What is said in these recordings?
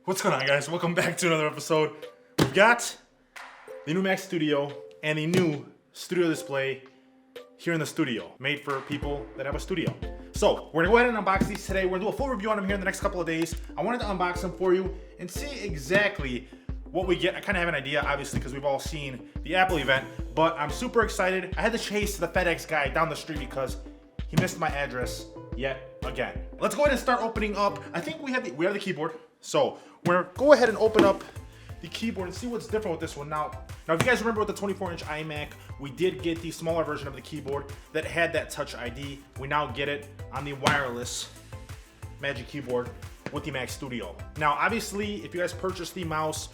What's going on, guys? Welcome back to another episode. We've got the new Mac Studio and the new studio display here in the studio, made for people that have a studio. So we're gonna go ahead and unbox these today. We're gonna do a full review on them here in the next couple of days. I wanted to unbox them for you and see exactly what we get. I kind of have an idea, obviously, because we've all seen the Apple event, but I'm super excited. I had to chase the FedEx guy down the street because he missed my address yet again. Let's go ahead and start opening up. I think we have the keyboard. So we're gonna go ahead and open up the keyboard and see what's different with this one. Now if you guys remember with the 24-inch iMac, we did get the smaller version of the keyboard that had that Touch ID. We now get it on the wireless Magic Keyboard with the Mac Studio. Now, obviously, if you guys purchase the mouse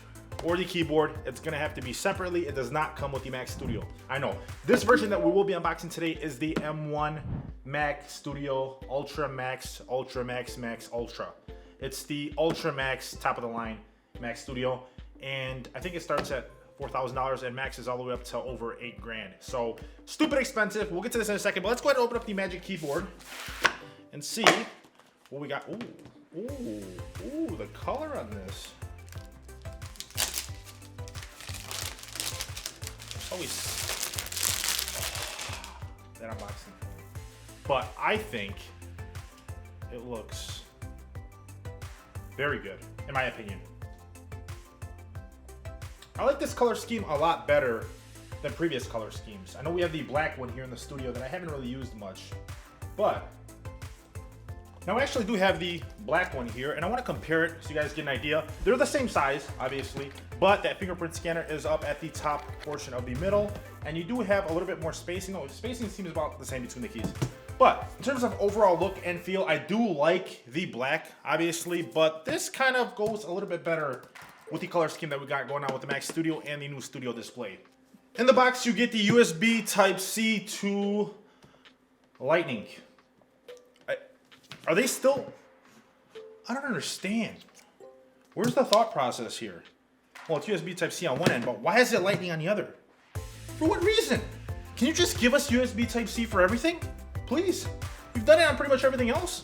or the keyboard, it's gonna have to be separately. It does not come with the Mac Studio. I know. This version that we will be unboxing today is the M1 Mac Studio Ultra Max, Ultra Max, Max Ultra. It's the Ultra Max, top of the line Mac Studio, and I think it starts at $4,000 and maxes all the way up to over $8,000. So stupid expensive. We'll get to this in a second, but let's go ahead and open up the Magic Keyboard and see what we got. Ooh, the color on this. Always that unboxing. But I think it looks very good, in my opinion. I like this color scheme a lot better than previous color schemes. I know we have the black one here in the studio that I haven't really used much, but now I actually do have the black one here, and I want to compare it so you guys get an idea. They're the same size, obviously, but that fingerprint scanner is up at the top portion of the middle, and you do have a little bit more spacing. Oh, spacing seems about the same between the keys. But in terms of overall look and feel, I do like the black, obviously, but this kind of goes a little bit better with the color scheme that we got going on with the Mac Studio and the new Studio display. In the box, you get the USB Type-C to Lightning. Are they still? I don't understand. Where's the thought process here? Well, it's USB Type-C on one end, but why is it Lightning on the other? For what reason? Can you just give us USB Type-C for everything? Please. You've done it on pretty much everything else.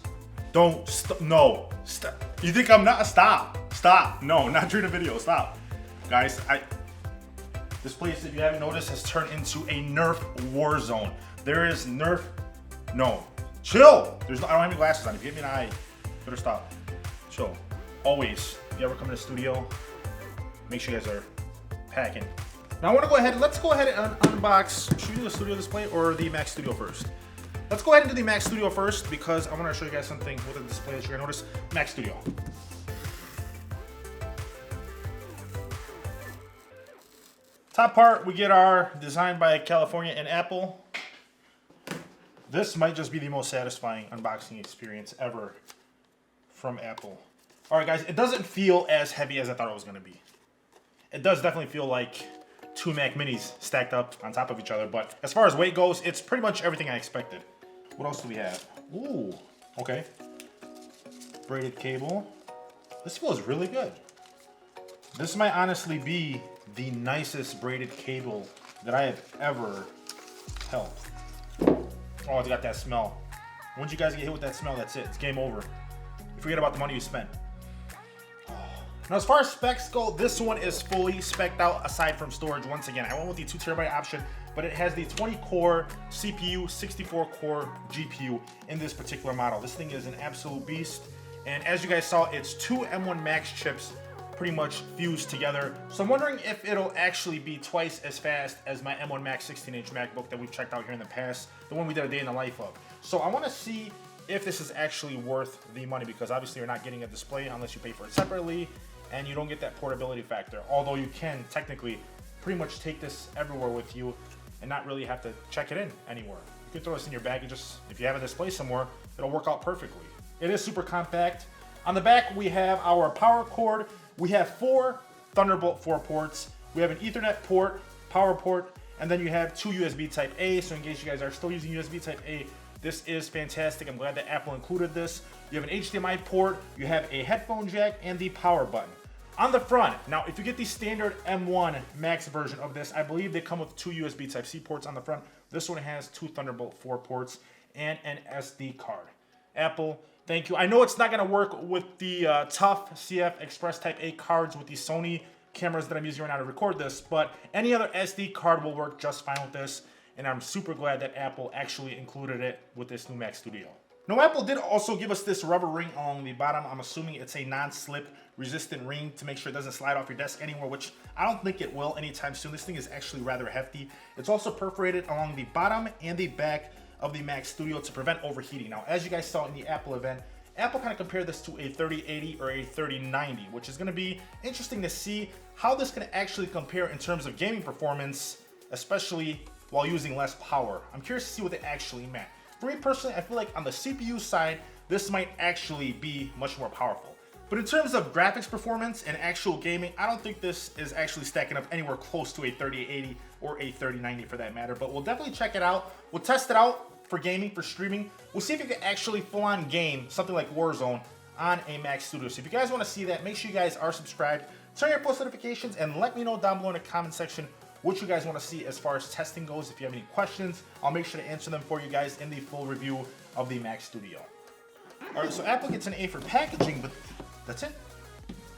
No, stop. You think I'm not? Stop. No, not during the video, stop. Guys, this place, if you haven't noticed, has turned into a Nerf war zone. There is Nerf, no. Chill. I don't have any glasses on. If you hit me in the eye, better stop. Chill. Always, if you ever come to the studio, make sure you guys are packing. Now let's go ahead and unbox. Should we do the Studio display or the Mac Studio first? Let's go ahead and do the Mac Studio first because I want to show you guys something with the display that you're gonna notice. Mac Studio. Top part, we get our design by California and Apple. This might just be the most satisfying unboxing experience ever from Apple. All right, guys, it doesn't feel as heavy as I thought it was gonna be. It does definitely feel like two Mac Minis stacked up on top of each other, but as far as weight goes, it's pretty much everything I expected. What else do we have? Ooh, okay. Braided cable. This feels really good. This might honestly be the nicest braided cable that I have ever held. Oh, it's got that smell. Once you guys get hit with that smell, that's it. It's game over. You forget about the money you spent. Now, as far as specs go, this one is fully specced out aside from storage. Once again, I went with the 2 TB option, but it has the 20-core CPU, 64-core GPU in this particular model. This thing is an absolute beast. And as you guys saw, it's 2 M1 Max chips pretty much fused together. So I'm wondering if it'll actually be twice as fast as my M1 Max 16-inch MacBook that we've checked out here in the past, the one we did a day in the life of. So I want to see if this is actually worth the money, because obviously you're not getting a display unless you pay for it separately, and you don't get that portability factor. Although you can technically pretty much take this everywhere with you and not really have to check it in anywhere. You can throw this in your bag and just, if you have a display somewhere, it'll work out perfectly. It is super compact. On the back, we have our power cord. We have 4 Thunderbolt 4 ports. We have an Ethernet port, power port, and then you have 2 USB Type A. So in case you guys are still using USB Type A, This is fantastic. I'm glad that Apple included this. You have an HDMI port, you have a headphone jack, and the power button. On the front, now if you get the standard M1 Max version of this, I believe they come with 2 USB Type-C ports on the front. This one has 2 Thunderbolt 4 ports and an SD card. Apple, thank you. I know it's not gonna work with the tough CF Express Type A cards with the Sony cameras that I'm using right now to record this, but any other SD card will work just fine with this. And I'm super glad that Apple actually included it with this new Mac Studio. Now, Apple did also give us this rubber ring along the bottom. I'm assuming it's a non-slip resistant ring to make sure it doesn't slide off your desk anymore, which I don't think it will anytime soon. This thing is actually rather hefty. It's also perforated along the bottom and the back of the Mac Studio to prevent overheating. Now, as you guys saw in the Apple event, Apple kind of compared this to a 3080 or a 3090, which is going to be interesting to see how this can actually compare in terms of gaming performance, especially while using less power. I'm curious to see what they actually meant. For me personally, I feel like on the CPU side, this might actually be much more powerful. But in terms of graphics performance and actual gaming, I don't think this is actually stacking up anywhere close to a 3080 or a 3090 for that matter. But we'll definitely check it out. We'll test it out for gaming, for streaming. We'll see if you can actually full-on game something like Warzone on a Mac Studio. So if you guys want to see that, make sure you guys are subscribed, turn your post notifications, and let me know down below in the comment section what you guys want to see as far as testing goes. If you have any questions, I'll make sure to answer them for you guys in the full review of the Mac Studio. All right, so Apple gets an A for packaging, but that's it.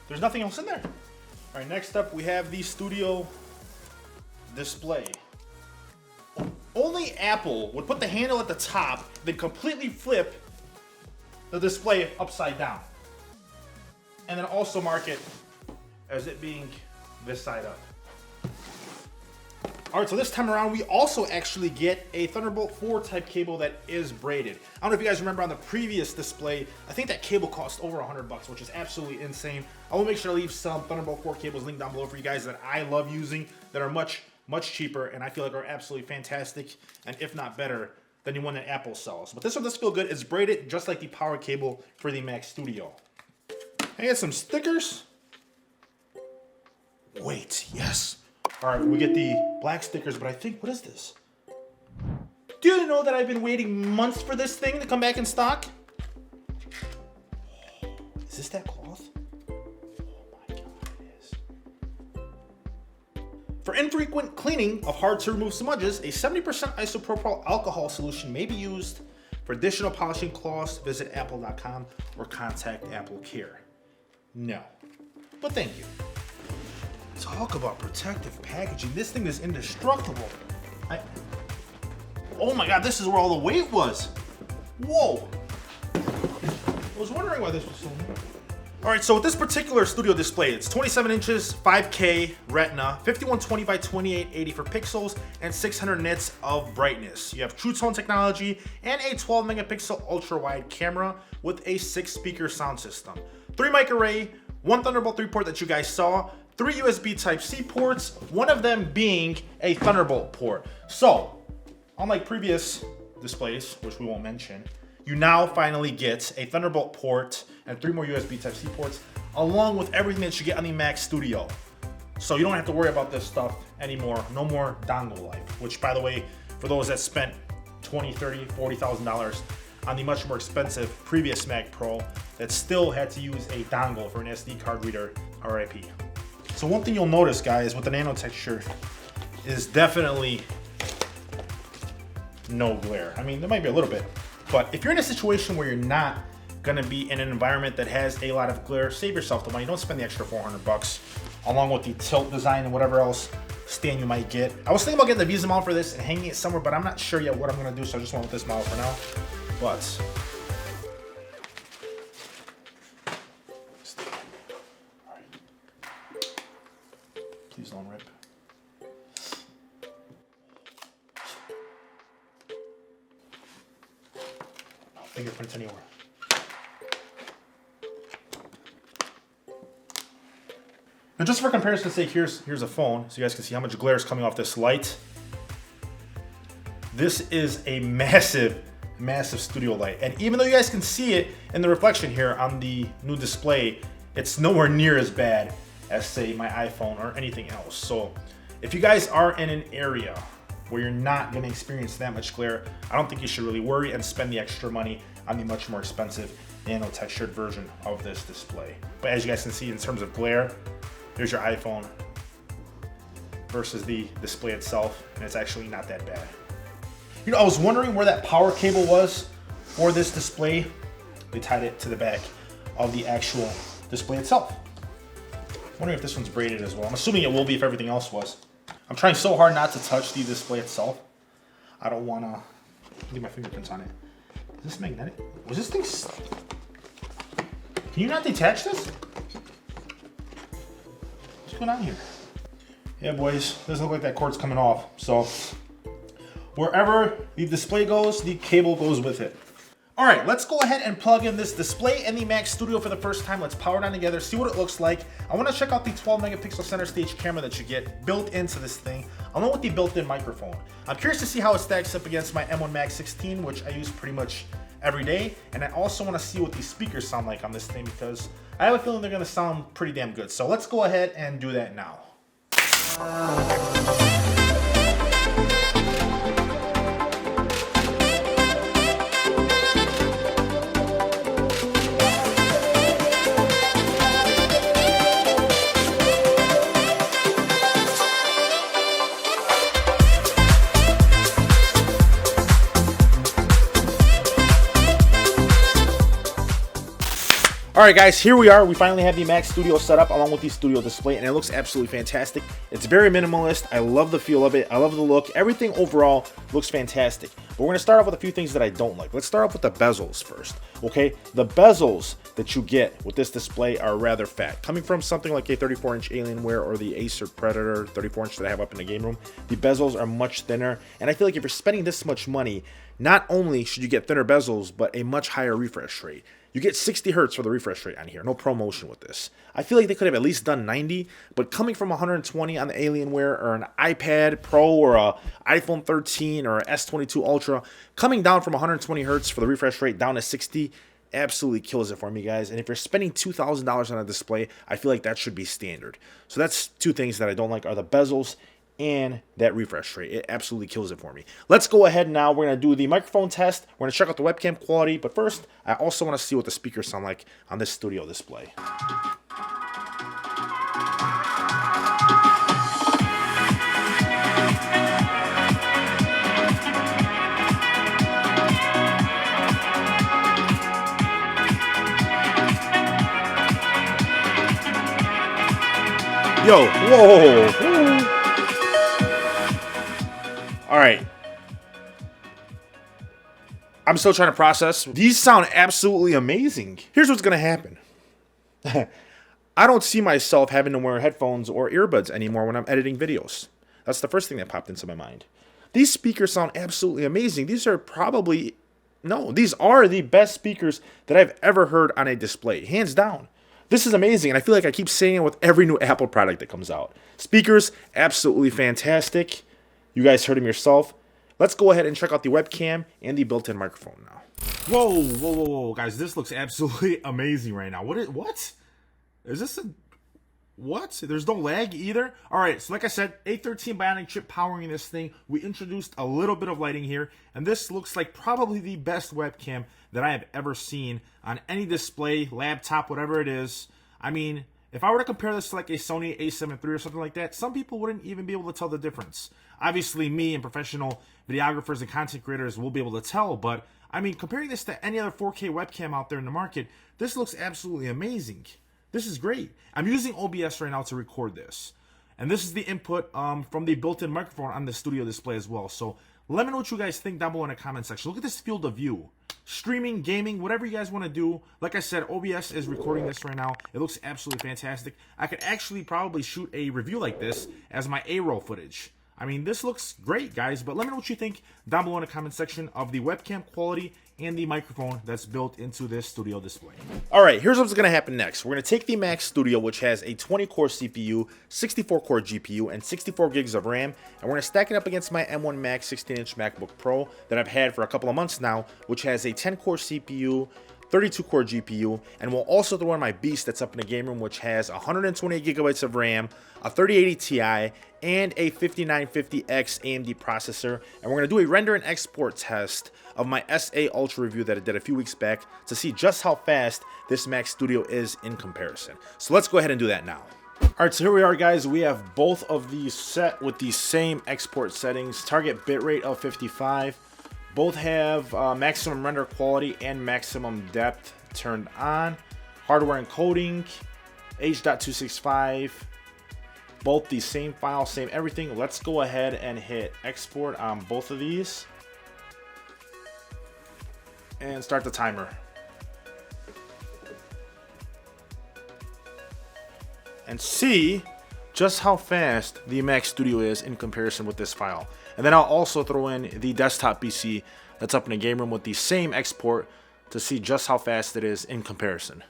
There's nothing else in there. All right, next up we have the Studio display. Only Apple would put the handle at the top, then completely flip the display upside down. And then also mark it as it being this side up. All right, so this time around, we also actually get a Thunderbolt 4 type cable that is braided. I don't know if you guys remember on the previous display, I think that cable cost over $100, which is absolutely insane. I will make sure to leave some Thunderbolt 4 cables linked down below for you guys that I love using, that are much cheaper, and I feel like are absolutely fantastic, and if not better than the one that Apple sells. But this one does feel good. It's braided just like the power cable for the Mac Studio. I got some stickers. Wait, yes. All right, we get the black stickers, but I think, what is this? Do you know that I've been waiting months for this thing to come back in stock? Is this that cloth? Oh my God, it is. For infrequent cleaning of hard to remove smudges, a 70% isopropyl alcohol solution may be used. For additional polishing cloths, visit apple.com or contact Apple Care. No, but thank you. Talk about protective packaging. This thing is indestructible. Oh my God, this is where all the weight was. Whoa. I was wondering why this was so heavy. All right, so with this particular Studio display, it's 27 inches, 5K Retina, 5120 by 2880 for pixels, and 600 nits of brightness. You have True Tone technology and a 12 megapixel ultra wide camera with a 6-speaker sound system. 3 mic array, 1 Thunderbolt 3 port that you guys saw, 3 USB Type-C ports, one of them being a Thunderbolt port. So, unlike previous displays, which we won't mention, you now finally get a Thunderbolt port and 3 more USB Type-C ports, along with everything that you get on the Mac Studio. So you don't have to worry about this stuff anymore. No more dongle life, which, by the way, for those that spent $20,000, $30,000, $40,000 on the much more expensive previous Mac Pro that still had to use a dongle for an SD card reader, RIP. So one thing you'll notice, guys, with the nano texture is definitely no glare. I mean, there might be a little bit, but if you're in a situation where you're not gonna be in an environment that has a lot of glare, save yourself the money. Don't spend the extra $400 along with the tilt design and whatever else stand you might get. I was thinking about getting the Visa mount for this and hanging it somewhere, but I'm not sure yet what I'm gonna do, so I just went with this model for now. But please don't rip. No fingerprints anywhere. Now, just for comparison's sake, here's a phone, so you guys can see how much glare is coming off this light. This is a massive studio light, and even though you guys can see it in the reflection here on the new display, it's nowhere near as bad as, say, my iPhone or anything else. So if you guys are in an area where you're not going to experience that much glare, I don't think you should really worry and spend the extra money on the much more expensive nano textured version of this display. But as you guys can see, in terms of glare, there's your iPhone versus the display itself, and it's actually not that bad. You know, I was wondering where that power cable was for this display. They tied it to the back of the actual display itself. I'm wondering if this one's braided as well. I'm assuming it will be if everything else was. I'm trying so hard not to touch the display itself. I don't want to leave my fingerprints on it. Is this magnetic? Was this thing... Can you not detach this? What's going on here? Yeah, boys, doesn't look like that cord's coming off. So wherever the display goes, the cable goes with it. All right, let's go ahead and plug in this display in the Mac Studio for the first time. Let's power it on together, see what it looks like. I want to check out the 12 megapixel center stage camera that you get built into this thing, along with the built-in microphone. I'm curious to see how it stacks up against my M1 Max 16, which I use pretty much every day. And I also want to see what these speakers sound like on this thing, because I have a feeling they're going to sound pretty damn good. So let's go ahead and do that now. All right, guys, here we are. We finally have the Mac Studio set up along with the Studio display, and it looks absolutely fantastic. It's very minimalist. I love the feel of it. I love the look. Everything overall looks fantastic. But we're going to start off with a few things that I don't like. Let's start off with the bezels first, okay? The bezels that you get with this display are rather fat. Coming from something like a 34-inch Alienware or the Acer Predator 34-inch that I have up in the game room, the bezels are much thinner. And I feel like if you're spending this much money, not only should you get thinner bezels, but a much higher refresh rate. You get 60 hertz for the refresh rate on here. No promotion with this. I feel like they could have at least done 90, but coming from 120 on the Alienware or an iPad Pro or a iPhone 13 or a S22 Ultra, coming down from 120 hertz for the refresh rate down to 60 absolutely kills it for me, guys. And if you're spending $2,000 on a display, I feel like that should be standard. So that's two things that I don't like are the bezels and that refresh rate. It absolutely kills it for me. Let's go ahead now. We're going to do the microphone test. We're going to check out the webcam quality. But first, I also want to see what the speakers sound like on this Studio display. Yo, whoa. All right. I'm still trying to process. These sound absolutely amazing. Here's what's going to happen. I don't see myself having to wear headphones or earbuds anymore when I'm editing videos. That's the first thing that popped into my mind. These speakers sound absolutely amazing. These are these are the best speakers that I've ever heard on a display. Hands down. This is amazing, and I feel like I keep saying it with every new Apple product that comes out. Speakers, absolutely fantastic. You guys heard him yourself. Let's go ahead and check out the webcam and the built-in microphone now. Whoa, guys, this looks absolutely amazing right now. What? Is this a... What? There's no lag either? All right, so like I said, A13 Bionic chip powering this thing. We introduced a little bit of lighting here, and this looks like probably the best webcam that I have ever seen on any display, laptop, whatever it is. I mean, if I were to compare this to like a Sony a7 III or something like that, some people wouldn't even be able to tell the difference. Obviously, me and professional videographers and content creators will be able to tell, but I mean, comparing this to any other 4K webcam out there in the market, this looks absolutely amazing. This is great. I'm using OBS right now to record this. And this is the input from the built-in microphone on the Studio display as well. So let me know what you guys think down below in the comment section. Look at this field of view. Streaming, gaming, whatever you guys want to do. Like I said, OBS is recording this right now. It looks absolutely fantastic. I could actually probably shoot a review like this as my A-roll footage. I mean, this looks great, guys, but let me know what you think down below in the comment section of the webcam quality and the microphone that's built into this Studio display. All right, here's what's going to happen next. We're going to take the Mac Studio, which has a 20-core CPU, 64-core GPU, and 64 gigs of RAM, and we're going to stack it up against my M1 Max 16-inch MacBook Pro that I've had for a couple of months now, which has a 10-core CPU, 32-core GPU, and we'll also throw in my beast that's up in the game room, which has 128 gigabytes of RAM, a 3080 Ti, and a 5950X AMD processor. And we're going to do a render and export test of my SA Ultra review that I did a few weeks back to see just how fast this Mac Studio is in comparison. So let's go ahead and do that now. Alright, so here we are, guys. We have both of these set with the same export settings. Target bitrate of 55. Both have maximum render quality and maximum depth turned on. Hardware encoding, H.265. Both the same file, same everything. Let's go ahead and hit export on both of these. And start the timer. And see just how fast the Mac Studio is in comparison with this file. And then I'll also throw in the desktop PC that's up in the game room with the same export to see just how fast it is in comparison.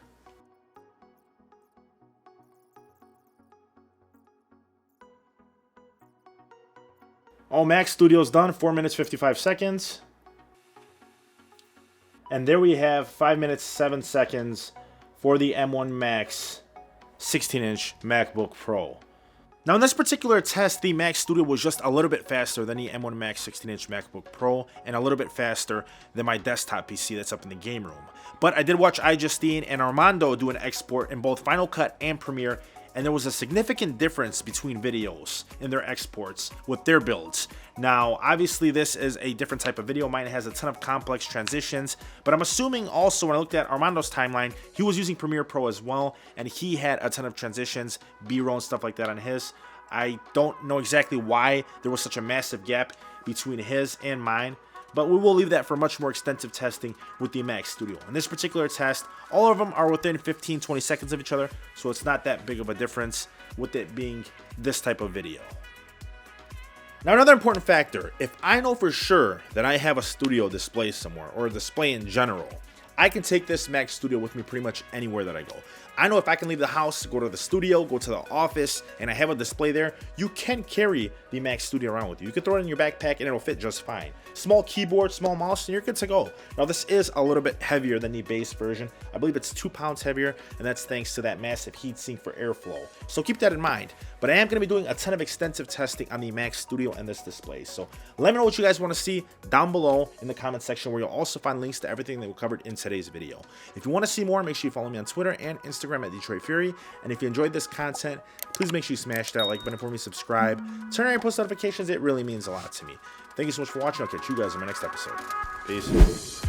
All Mac Studio's done, 4 minutes 55 seconds. And there we have 5 minutes 7 seconds for the M1 Max 16-inch MacBook Pro. Now in this particular test, the Mac Studio was just a little bit faster than the M1 Max 16-inch MacBook Pro and a little bit faster than my desktop PC that's up in the game room. But I did watch iJustine and Armando do an export in both Final Cut and Premiere, and there was a significant difference between videos in their exports with their builds. Now, obviously this is a different type of video. Mine has a ton of complex transitions, but I'm assuming also when I looked at Armando's timeline, he was using Premiere Pro as well, and he had a ton of transitions, B-roll and stuff like that on his. I don't know exactly why there was such a massive gap between his and mine, but we will leave that for much more extensive testing with the Mac Studio. In this particular test, all of them are within 15-20 seconds of each other, so it's not that big of a difference with it being this type of video. Now, another important factor, if I know for sure that I have a studio display somewhere, or a display in general, I can take this Mac Studio with me pretty much anywhere that I go. I know if I can leave the house, go to the studio, go to the office, and I have a display there, you can carry the Mac Studio around with you. You can throw it in your backpack and it'll fit just fine. Small keyboard, small mouse, and you're good to go. Now this is a little bit heavier than the base version. I believe it's 2 pounds heavier, and that's thanks to that massive heatsink for airflow. So keep that in mind. But I am going to be doing a ton of extensive testing on the Mac Studio and this display. So let me know what you guys want to see down below in the comment section, where you'll also find links to everything that we covered in today's video. If you want to see more, make sure you follow me on Twitter and Instagram at DetroitFury. And if you enjoyed this content, please make sure you smash that like button for me, subscribe, turn on your post notifications. It really means a lot to me. Thank you so much for watching. I'll catch you guys in my next episode. Peace.